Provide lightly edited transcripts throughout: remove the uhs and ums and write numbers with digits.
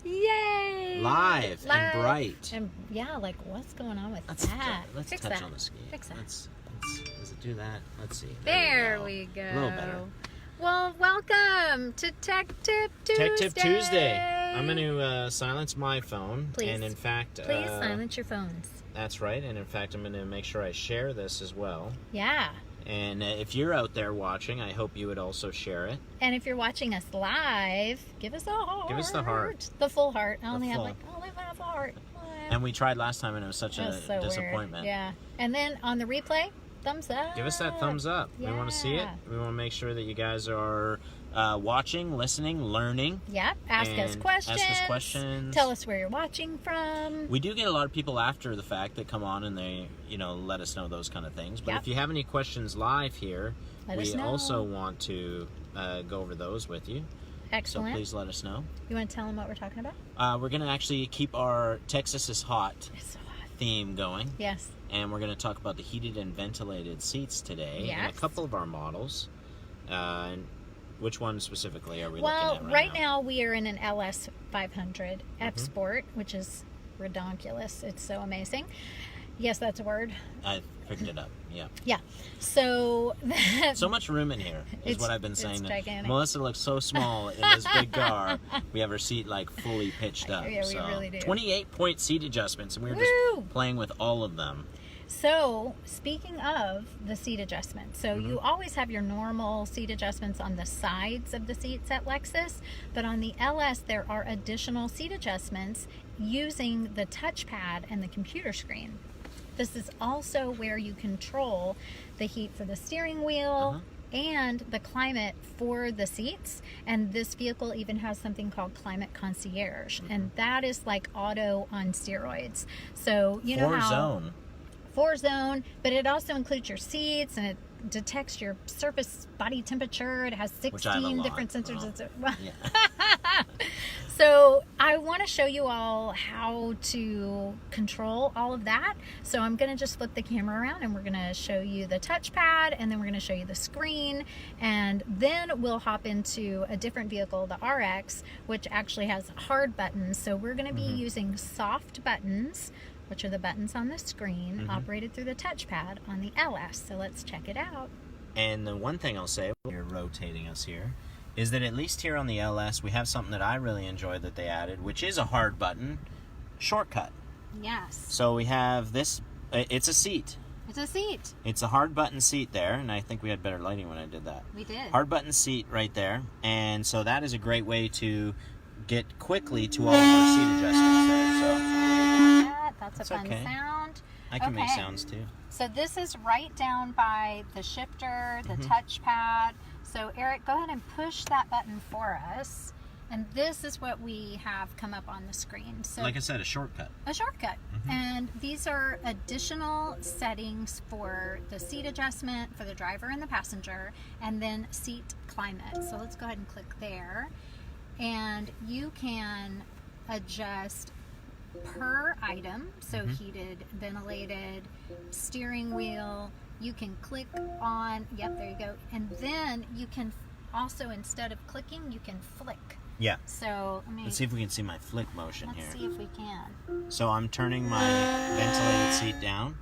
Yay! Live and bright. And yeah, like what's going on with Let's that? let's Fix touch that. on the ski. Fix that. Let's does it do that? Let's see. There we go. A little better. Well, welcome to Tech Tip Tuesday. Tech Tip Tuesday. I'm going to silence my phone. Please. And in fact, Please silence your phones. That's right. And in fact, I'm going to make sure I share this as well. Yeah. And if you're out there watching, I hope you would also share it. And if you're watching us live, give us a heart. Give us the heart. The full heart. I only have full. like, I only have a heart. And we tried last time, and it was such a so disappointment. Weird. Yeah. And then on the replay, thumbs up. Give us that thumbs up. Yeah. We want to see it. We want to make sure that you guys are watching, listening, learning. Yep. Ask us questions. Ask us questions. Tell us where you're watching from. We do get a lot of people after the fact that come on and they, let us know those kind of things. But if you have any questions live here, we also want to go over those with you. Excellent. So please let us know. You want to tell them what we're talking about? We're going to actually keep our Texas is Hot theme going. Yes. And we're going to talk about the heated and ventilated seats today. Yes. And a couple of our models. And which one specifically are we looking at right now we are in an LS 500 F Sport, which is redonkulous. It's so amazing. Yes, that's a word. I picked it up. Yeah. Yeah. So so much room in here is what I've been saying. It's gigantic. Melissa looks so small in this big car. We have her seat like fully pitched up. Yeah, we really do. 28-point seat adjustments, and we were just playing with all of them. So, speaking of the seat adjustments, so you always have your normal seat adjustments on the sides of the seats at Lexus, but on the LS there are additional seat adjustments using the touchpad and the computer screen. This is also where you control the heat for the steering wheel and the climate for the seats. And this vehicle even has something called Climate Concierge, and that is like auto on steroids. So you know how 4-zone, but it also includes your seats, and it detects your surface body temperature. It has 16 different sensors. So I want to show you all how to control all of that. So I'm going to just flip the camera around, and we're going to show you the touchpad, and then we're going to show you the screen, and then we'll hop into a different vehicle, the RX, which actually has hard buttons. So we're going to be using soft buttons, which are the buttons on the screen, operated through the touchpad on the LS. So let's check it out. And the one thing I'll say, when you're rotating us here, is that at least here on the LS, we have something that I really enjoy that they added, which is a hard button shortcut. Yes. So we have this, it's a seat. It's a seat. It's a hard button seat there, and I think we had better lighting when I did that. We did. Hard button seat right there, and so that is a great way to get quickly to all of our seat adjustments there. So. That's a fun sound. I can make sounds too. So this is right down by the shifter, the touchpad. So Eric, go ahead and push that button for us. And this is what we have come up on the screen. So, like I said, a shortcut. A shortcut. And these are additional settings for the seat adjustment for the driver and the passenger, and then seat climate. So let's go ahead and click there. And you can adjust per item, so heated, ventilated, steering wheel. You can click on, there you go, and then you can also, instead of clicking, you can flick. Yeah. So let's see if we can see my flick motion here. Let's see if we can. So I'm turning my ventilated seat down.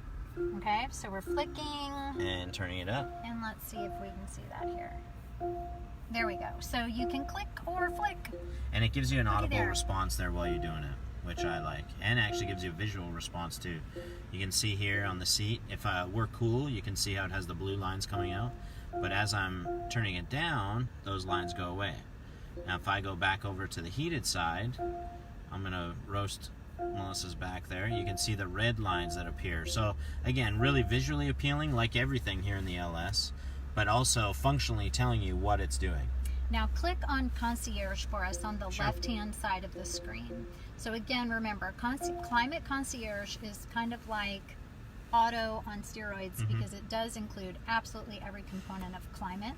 Okay, so we're flicking. And turning it up. And let's see if we can see that here. There we go. So you can click or flick. And it gives you an audible response there while you're doing it, which I like. And actually gives you a visual response too. You can see here on the seat, if we're cool, you can see how it has the blue lines coming out. But as I'm turning it down, those lines go away. Now if I go back over to the heated side, I'm going to roast Melissa's back there. You can see the red lines that appear. So again, really visually appealing, like everything here in the LS, but also functionally telling you what it's doing. Now click on Concierge for us on the left-hand side of the screen. So again, remember, Climate Concierge is kind of like auto on steroids because it does include absolutely every component of climate,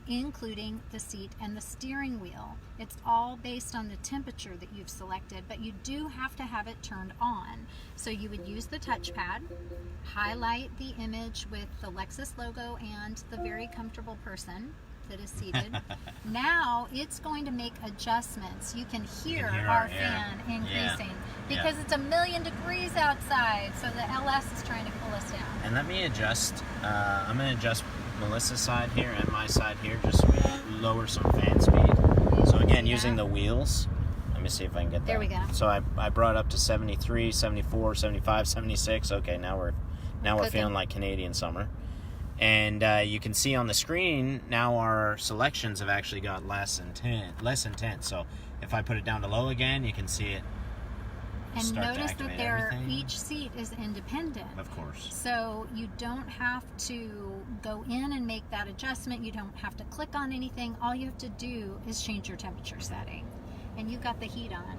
including the seat and the steering wheel. It's all based on the temperature that you've selected, but you do have to have it turned on. So you would use the touchpad, highlight the image with the Lexus logo and the very comfortable person, it is seated. Now it's going to make adjustments. You can hear hear our our fan air. increasing Yeah. because it's 1,000,000 degrees outside. So the LS is trying to cool us down. And let me adjust. I'm going to adjust Melissa's side here and my side here just so we lower some fan speed. So again, using the wheels. Let me see if I can get that. There we go. So I brought up to 73, 74, 75, 76. Okay, now we're feeling like Canadian summer. And you can see on the screen now our selections have actually got less intense. So if I put it down to low again, you can see it. And start to notice that activate everything. each seat is independent. Of course. So you don't have to go in and make that adjustment. You don't have to click on anything. All you have to do is change your temperature setting. And you've got the heat on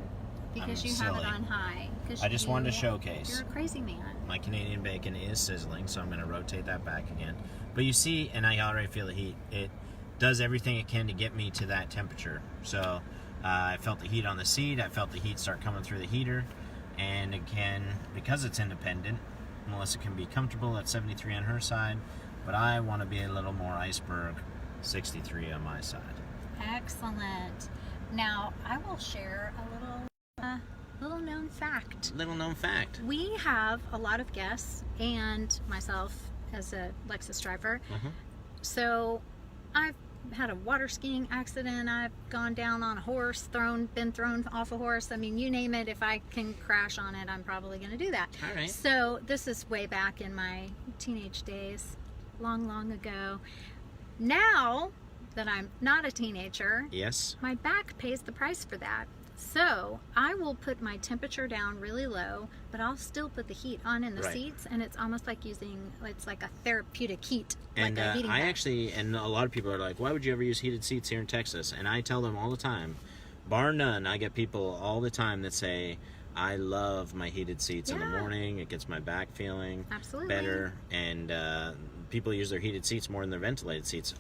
because you have it on high. I just wanted to showcase. You're a crazy man. My Canadian bacon is sizzling, so I'm going to rotate that back again. But you see, and I already feel the heat. It does everything it can to get me to that temperature. So I felt the heat on the seat. I felt the heat start coming through the heater. And again, because it's independent, Melissa can be comfortable at 73 on her side, but I want to be a little more iceberg 63 on my side. Excellent. Now, I will share a little known fact. Little known fact. We have a lot of guests and myself as a Lexus driver. So I've had a water skiing accident. I've gone down on a horse, been thrown off a horse. I mean, you name it. If I can crash on it, I'm probably going to do that. All right. So this is way back in my teenage days, long ago. Now that I'm not a teenager, Yes. my back pays the price for that. So I will put my temperature down really low, but I'll still put the heat on in the seats, and it's almost like it's like a therapeutic heat. And like a heating pad. and a lot of people are like, why would you ever use heated seats here in Texas? And I tell them all the time, bar none, I get people all the time that say, I love my heated seats in the morning. It gets my back feeling better. And people use their heated seats more than their ventilated seats.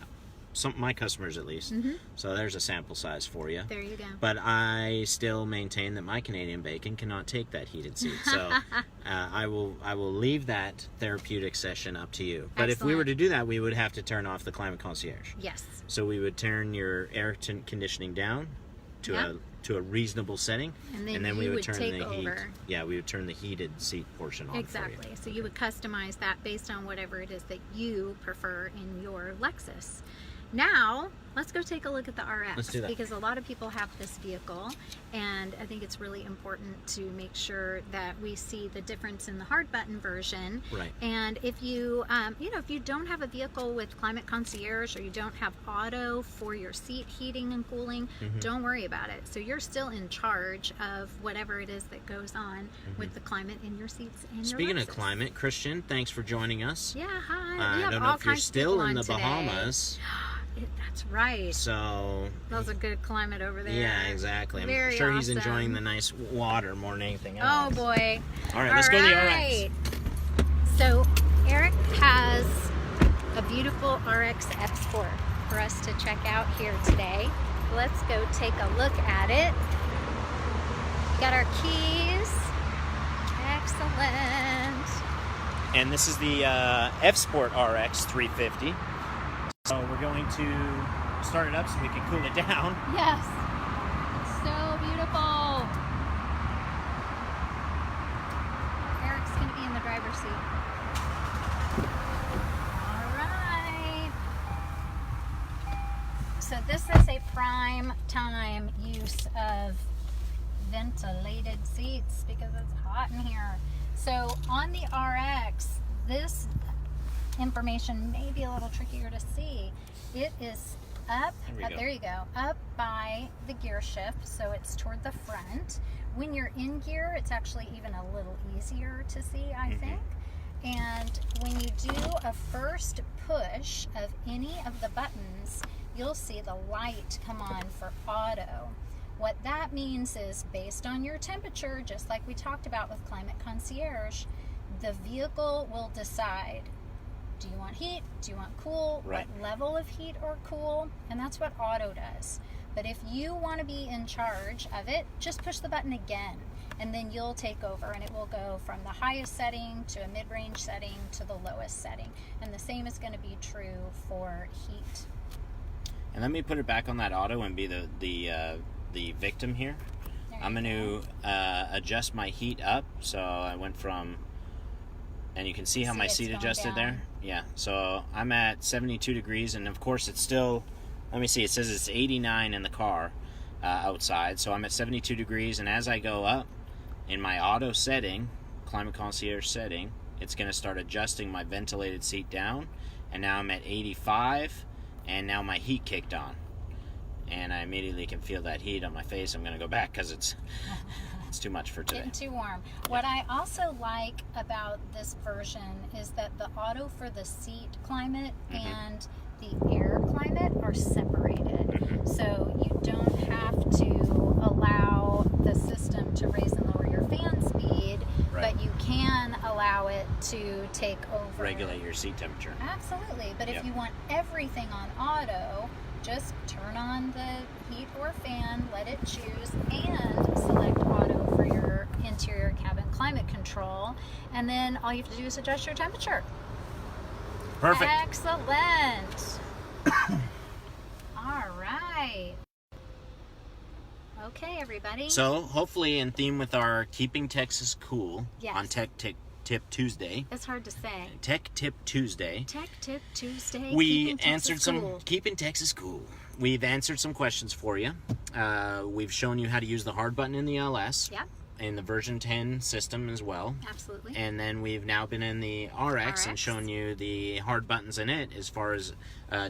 My customers at least. So there's a sample size for you. There you go. But I still maintain that my Canadian bacon cannot take that heated seat. So I will leave that therapeutic session up to you. But if we were to do that, we would have to turn off the climate concierge. Yes. So we would turn your air conditioning down to a reasonable setting, and then we would turn the heat. Yeah, we would turn the heated seat portion on. Exactly. For you. So you would customize that based on whatever it is that you prefer in your Lexus. Now, let's go take a look at the RX. Let's do that. Because a lot of people have this vehicle, and I think it's really important to make sure that we see the difference in the hard button version. Right. And if you, if you don't have a vehicle with climate concierge, or you don't have auto for your seat heating and cooling, don't worry about it. So you're still in charge of whatever it is that goes on with the climate in your seats and your Speaking Lexus. of climate, Christian, thanks for joining us. Yeah, hi. I We have don't all know if you're kinds of still people in on the today. Bahamas. That's right. So That's a good climate over there. yeah, exactly. I'm Very sure he's awesome. enjoying the nice water more than anything Oh else. boy. All right, let's go to the RX. right. So Eric has a beautiful RX F-Sport for us to check out here today. Let's go take a look at it. Got our keys. Excellent. And this is the F-Sport RX 350. So we're going to start it up so we can cool it down. Yes. It's so beautiful. Eric's going to be in the driver's seat. All right. So this is a prime time use of ventilated seats because it's hot in here. So on the RX, this information may be a little trickier to see. It is up, there you go, up by the gear shift, so it's toward the front. When you're in gear, it's actually even a little easier to see, I think. And when you do a first push of any of the buttons, you'll see the light come on for auto. What that means is based on your temperature, just like we talked about with Climate Concierge, the vehicle will decide, do you want heat? Do you want cool? Right. What level of heat or cool? And that's what auto does. But if you want to be in charge of it, just push the button again, and then you'll take over, and it will go from the highest setting to a mid-range setting to the lowest setting. And the same is going to be true for heat. And let me put it back on that auto and be the victim here. I'm going to adjust my heat up. So I went from, and you can see how my seat adjusted there. Yeah, so I'm at 72 degrees, and of course it's still, let me see, it says it's 89 in the car outside. So I'm at 72 degrees, and as I go up in my auto setting, Climate Concierge setting, it's going to start adjusting my ventilated seat down, and now I'm at 85. And now my heat kicked on, and I immediately can feel that heat on my face. I'm going to go back because it's too much for today. Getting too warm. What I also like about this version is that the auto for the seat climate and the air climate are separated. So you don't have to allow the system to raise and lower your fan speed, but you can allow it to take over. Regulate your seat temperature. Absolutely. But if you want everything on auto, just turn on the heat or fan, let it choose, and select auto for your interior cabin climate control. And then all you have to do is adjust your temperature. Perfect. Excellent. All right. Okay, everybody. So, hopefully in theme with our Keeping Texas Cool on Tech Tip Tuesday. It's hard to say. Tech Tip Tuesday. Tech Tip Tuesday. We answered Keeping Texas Cool. We've answered some questions for you. We've shown you how to use the hard button in the LS. Yep. In the version 10 system as well. Absolutely. And then we've now been in the RX and shown you the hard buttons in it as far as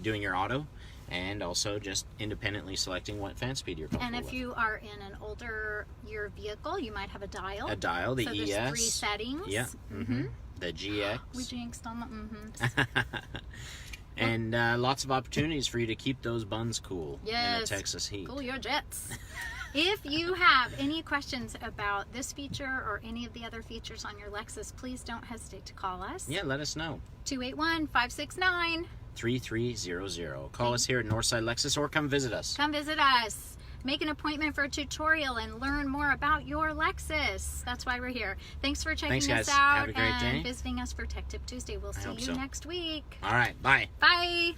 doing your auto. And also just independently selecting what fan speed you're comfortable with. And if you are in an older year vehicle, you might have a dial. A dial, the so ES. There's 3 settings. Yeah. The GX. We jinxed on the And lots of opportunities for you to keep those buns cool in the Texas heat. Cool your jets. If you have any questions about this feature or any of the other features on your Lexus, please don't hesitate to call us. Yeah, let us know. 281-569. 3300. Call us here at Northside Lexus or come visit us. Come visit us. Make an appointment for a tutorial and learn more about your Lexus. That's why we're here. Thanks for checking us out. Have a great day. And visiting us for Tech Tip Tuesday. We'll see you next week. All right. Bye. Bye.